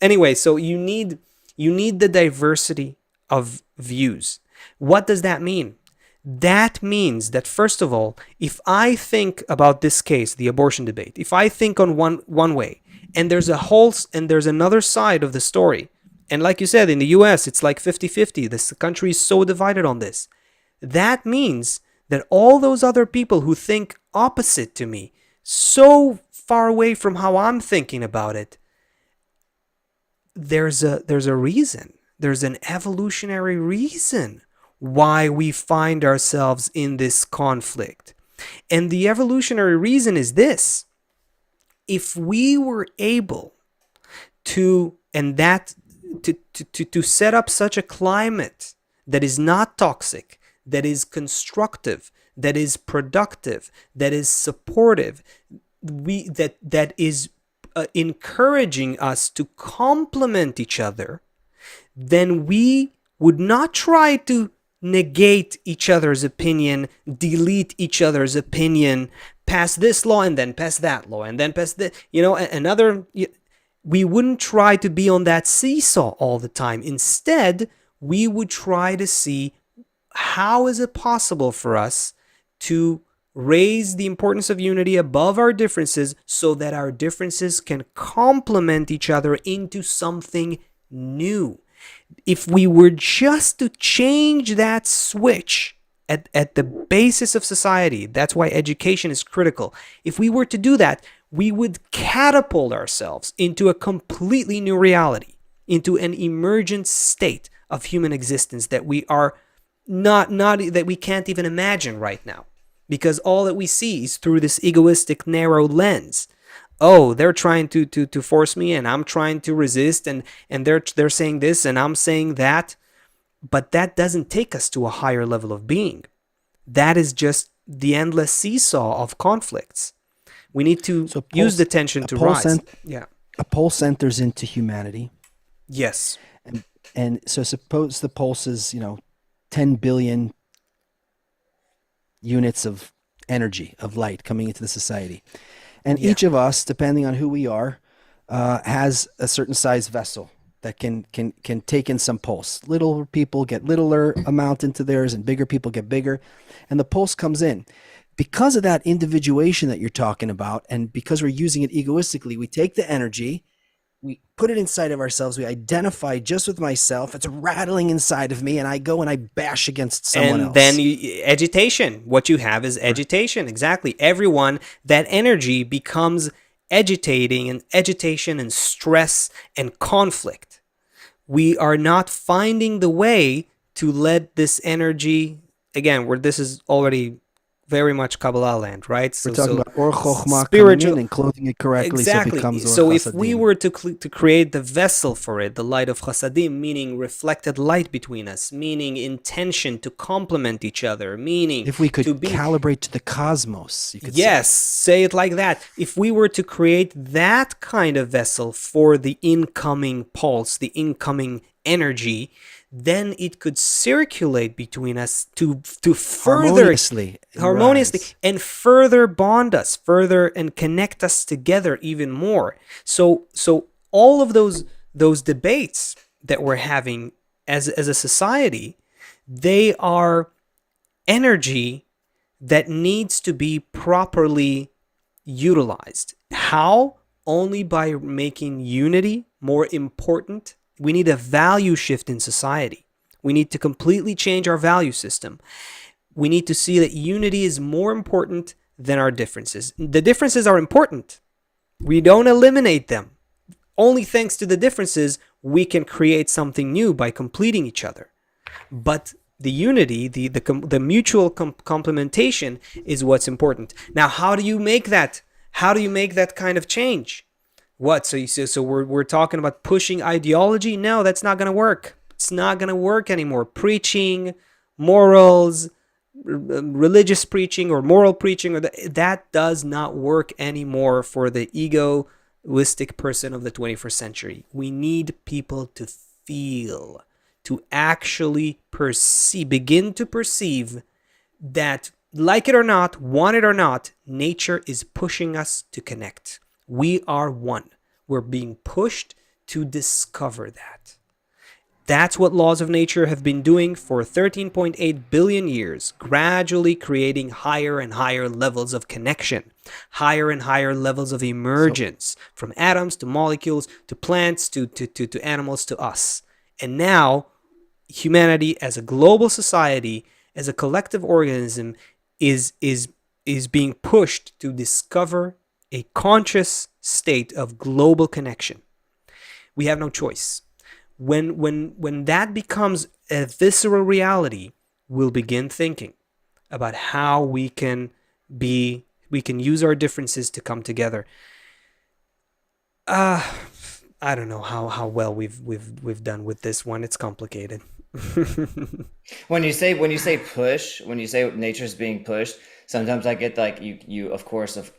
[SPEAKER 1] anyway. So you need the diversity of views. What does that mean? That means that, first of all, if I think about this case, the abortion debate, if I think on one way, and there's another side of the story, and like you said, in the US, it's like 50-50. This country is so divided on this. That means that all those other people who think opposite to me, so far away from how I'm thinking about it, there's a reason. There's an evolutionary reason why we find ourselves in this conflict. And the evolutionary reason is this. If we were able to set up such a climate that is not toxic, that is constructive, that is productive, that is supportive, that is encouraging us to complement each other, then we would not try to negate each other's opinion, delete each other's opinion, pass this law and then pass that law and then pass another. We wouldn't try to be on that seesaw all the time. Instead, we would try to see how is it possible for us to raise the importance of unity above our differences so that our differences can complement each other into something new. If we were just to change that switch at the basis of society, that's why education is critical. If we were to do that, we would catapult ourselves into a completely new reality, into an emergent state of human existence that we are not that we can't even imagine right now, because all that we see is through this egoistic narrow lens. Oh, they're trying to force me, and I'm trying to resist, and they're saying this and I'm saying that, but that doesn't take us to a higher level of being. That is just the endless seesaw of conflicts. We need to
[SPEAKER 2] So
[SPEAKER 1] use the tension to rise. Yeah.
[SPEAKER 2] a pulse enters into humanity,
[SPEAKER 1] Yes.
[SPEAKER 2] and so suppose the pulse is 10 billion units of energy of light coming into the society, and
[SPEAKER 1] Yeah.
[SPEAKER 2] each of us, depending on who we are, has a certain size vessel that can take in some pulse. Little people get littler amount into theirs, and bigger people get bigger, and the pulse comes in. Because of that individuation that you're talking about, and because we're using it egoistically, we take the energy, we put it inside of ourselves, we identify just with myself, it's rattling inside of me, and I go and I bash against someone
[SPEAKER 1] And
[SPEAKER 2] else.
[SPEAKER 1] then agitation. What you have is agitation. Exactly. Everyone, that energy becomes agitating, and agitation and stress and conflict. We are not finding the way to let this energy, again, where this is already very much Kabbalah land, right?
[SPEAKER 2] We're talking about Or Chochmah coming
[SPEAKER 1] spiritual,
[SPEAKER 2] in and clothing it correctly, so it
[SPEAKER 1] exactly.
[SPEAKER 2] becomes Or
[SPEAKER 1] So if we
[SPEAKER 2] Chasadim.
[SPEAKER 1] were to create the vessel for it, the light of Chasadim, meaning reflected light between us, meaning intention to complement each other, meaning
[SPEAKER 2] If we could
[SPEAKER 1] to be,
[SPEAKER 2] calibrate to the cosmos, you could
[SPEAKER 1] yes, say it like that. If we were to create that kind of vessel for the incoming pulse, the incoming energy, then it could circulate between us to further harmoniously
[SPEAKER 2] rise.
[SPEAKER 1] and further bond us further and connect us together even more. So all of those debates that we're having as a society, they are energy that needs to be properly utilized. How? Only by making unity more important. We need a value shift in society. We need to completely change our value system. We need to see that unity is more important than our differences. The differences are important. We don't eliminate them. Only thanks to the differences, we can create something new by completing each other. But the unity, the mutual complementation is what's important. Now, how do you make that? How do you make that kind of change? What? So we're talking about pushing ideology? No, that's not going to work. It's not going to work anymore. Preaching, morals, religious preaching or moral preaching, or that does not work anymore for the egoistic person of the 21st century. We need people to feel, to actually begin to perceive that, like it or not, want it or not, nature is pushing us to connect. We are one. We're being pushed to discover that. That's what laws of nature have been doing for 13.8 billion years, gradually creating higher and higher levels of connection, higher and higher levels of emergence, from atoms to molecules to plants to animals to us. And now, humanity as a global society, as a collective organism, is being pushed to discover a conscious state of global connection. We have no choice. When that becomes a visceral reality, we'll begin thinking about how we can use our differences to come together. I don't know how well we've done with this one. It's complicated.
[SPEAKER 3] When you say push, when you say nature's being pushed, sometimes I get like you of course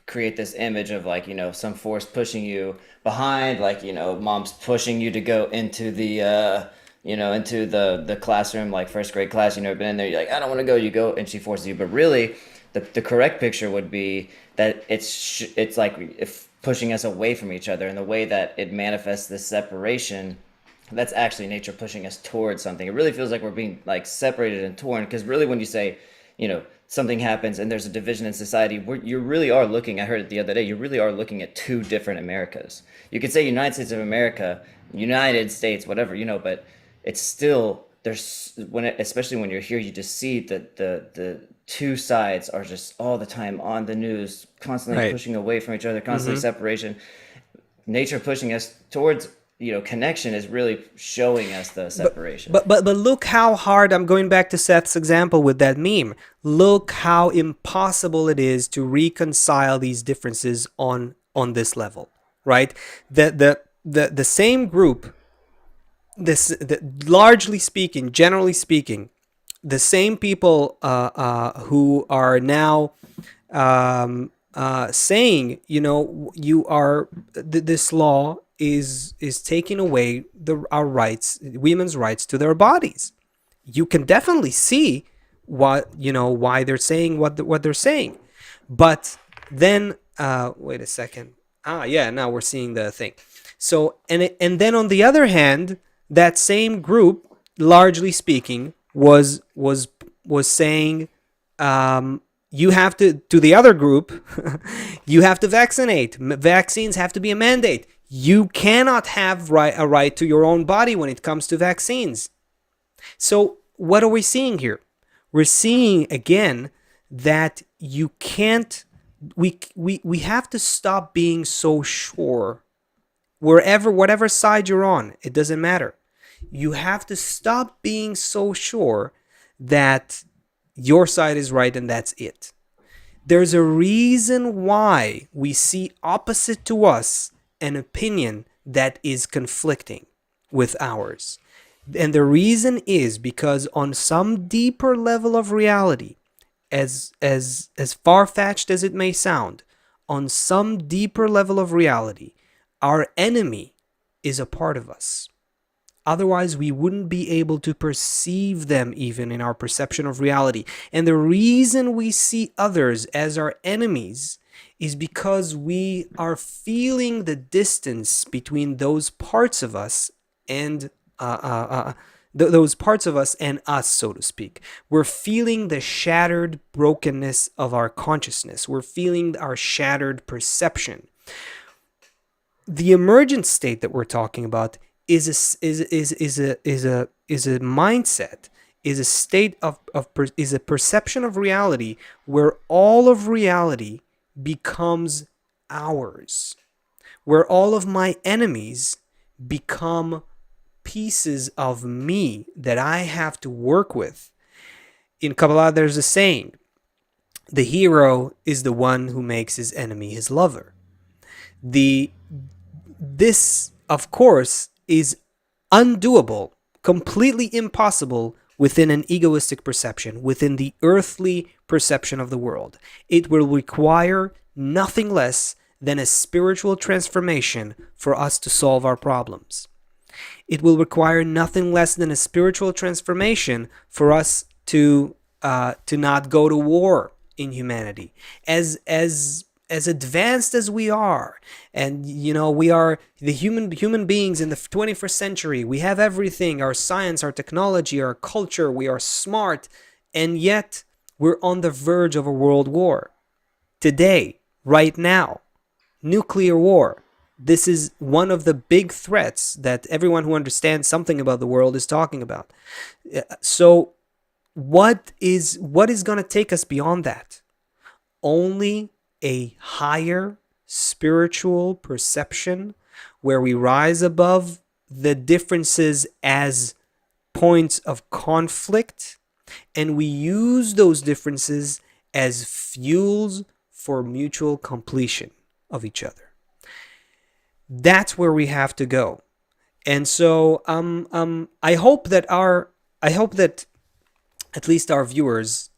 [SPEAKER 3] create this image of like, some force pushing you behind, like, mom's pushing you to go into the into the classroom, like first grade class, you've never been in there, you're like, I don't want to go, you go, and she forces you. But really the correct picture would be that it's like if pushing us away from each other, and the way that it manifests this separation, that's actually nature pushing us towards something. It really feels like we're being like separated and torn, because really when you say, something happens and there's a division in society, you really are looking, I heard it the other day, you really are looking at two different Americas. You could say United States of America, United States, whatever, but it's still, especially when you're here, you just see that the two sides are just all the time on the news, constantly pushing away from each other, constantly separation. Nature pushing us towards, connection is really showing us the separation.
[SPEAKER 1] But look how hard, I'm going back to Seth's example with that meme. Look how impossible it is to reconcile these differences on this level, right? The same group, largely speaking, generally speaking, the same people who are now saying, this law is taking away our rights, women's rights to their bodies. You can definitely see why they're saying what they're saying, but then wait a second. Yeah, now we're seeing the thing. So and then on the other hand, that same group, largely speaking, was saying, you have to the other group, you have to vaccinate. Vaccines have to be a mandate. You cannot have a right to your own body when it comes to vaccines. So what are we seeing here? We're seeing again that you can't. We have to stop being so sure. Whatever side you're on, it doesn't matter. You have to stop being so sure that your side is right and that's it. There's a reason why we see opposite to us an opinion that is conflicting with ours. And the reason is because on some deeper level of reality, as far-fetched as it may sound, on some deeper level of reality, our enemy is a part of us. Otherwise, we wouldn't be able to perceive them even in our perception of reality. And the reason we see others as our enemies is because we are feeling the distance between those parts of us and those parts of us and us, so to speak. We're feeling the shattered brokenness of our consciousness. We're feeling our shattered perception. The emergent state that we're talking about is a mindset, is a state is a perception of reality where all of reality becomes ours, where all of my enemies become pieces of me that I have to work with. In Kabbalah, there's a saying: the hero is the one who makes his enemy his lover. This, of course, is undoable, completely impossible within an egoistic perception, within the earthly perception of the world. It will require nothing less than a spiritual transformation for us to solve our problems. It will require nothing less than a spiritual transformation for us to not go to war in humanity. As advanced as we are, and we are the human beings in the 21st century, we have everything, our science, our technology, our culture, we are smart, and yet we're on the verge of a world war. Today, right now, nuclear war. This is one of the big threats that everyone who understands something about the world is talking about. So what is going to take us beyond that? Only a higher spiritual perception where we rise above the differences as points of conflict, and we use those differences as fuels for mutual completion of each other. That's where we have to go. And so I hope that at least our viewers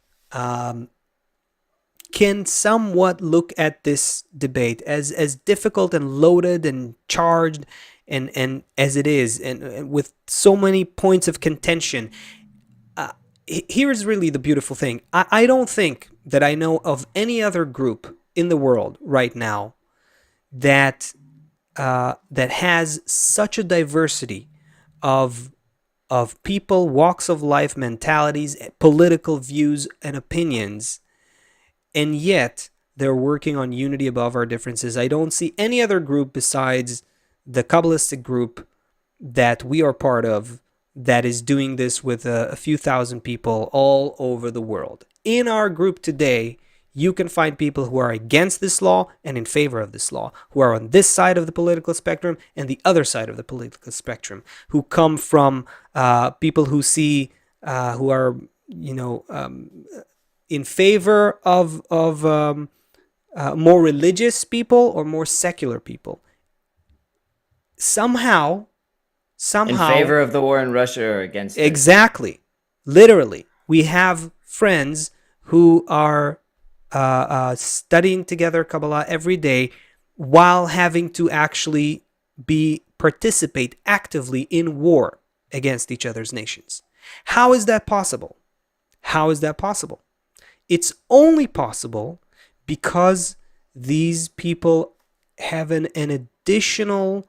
[SPEAKER 1] can somewhat look at this debate as difficult and loaded and charged and as it is, and with so many points of contention. Here's really the beautiful thing. I don't think that I know of any other group in the world right now that has such a diversity of people, walks of life, mentalities, political views, and opinions, and yet they're working on unity above our differences. I don't see any other group besides the Kabbalistic group that we are part of that is doing this with a few thousand people all over the world. In our group today, you can find people who are against this law and in favor of this law, who are on this side of the political spectrum and the other side of the political spectrum, who come from people who see, who are, in favor of more religious people or more secular people. Somehow,
[SPEAKER 3] in favor of the war in Russia or against it?
[SPEAKER 1] Exactly. Literally. We have friends who are studying together Kabbalah every day while having to actually participate actively in war against each other's nations. How is that possible? How is that possible? It's only possible because these people have an additional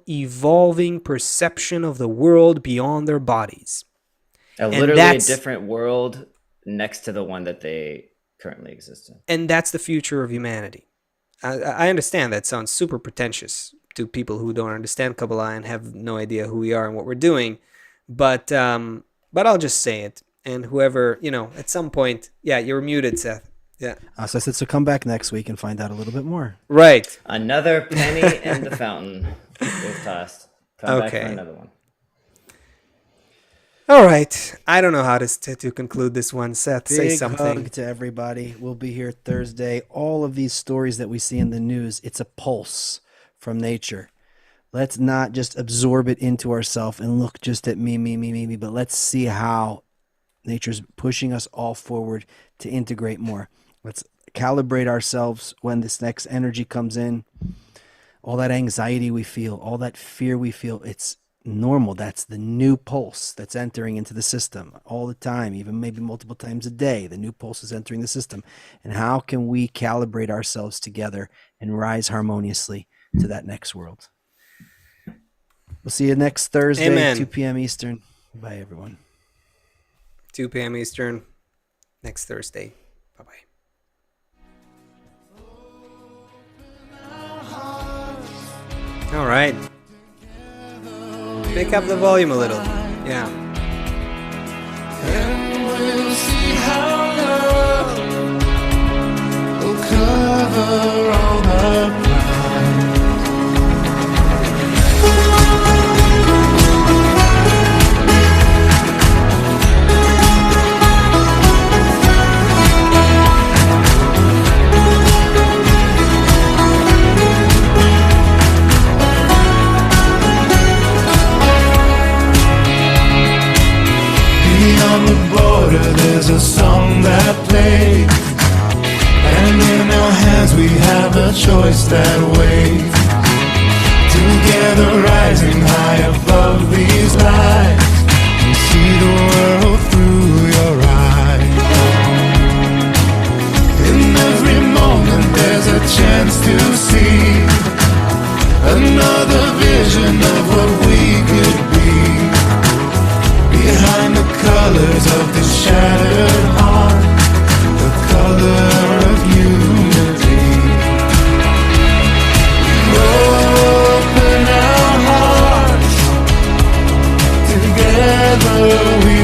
[SPEAKER 1] evolving perception of the world beyond their bodies.
[SPEAKER 3] Literally a different world next to the one that they currently exist in.
[SPEAKER 1] And that's the future of humanity. I understand that sounds super pretentious to people who don't understand Kabbalah and have no idea who we are and what we're doing, but I'll just say it. And whoever, at some point, yeah, you're muted, Seth. Yeah.
[SPEAKER 2] So I said, so come back next week and find out a little bit more.
[SPEAKER 1] Right.
[SPEAKER 3] Another penny in the fountain was tossed. Come back for another one.
[SPEAKER 1] All right. I don't know how to conclude this one. Seth, say something.
[SPEAKER 2] Big hug to everybody. We'll be here Thursday. All of these stories that we see in the news, it's a pulse from nature. Let's not just absorb it into ourselves and look just at me, but let's see how nature's pushing us all forward to integrate more. Let's calibrate ourselves when this next energy comes in. All that anxiety we feel, all that fear we feel, it's normal. That's the new pulse that's entering into the system all the time, even maybe multiple times a day. The new pulse is entering the system. And how can we calibrate ourselves together and rise harmoniously to that next world? We'll see you next Thursday,
[SPEAKER 1] Amen.
[SPEAKER 2] 2 p.m. Eastern. Bye, everyone.
[SPEAKER 1] 2 p.m. Eastern, next Thursday. Bye-bye. All right. Pick up the volume a little. Yeah.
[SPEAKER 4] And we'll see how love will cover all the pride. On the border there's a song that plays, and in our hands we have a choice that waits. Together rising high above these lies, we see the world through your eyes. In every moment there's a chance to see another vision of what we could be. Behind the colors of this shattered heart, the color of unity. Open our hearts, together we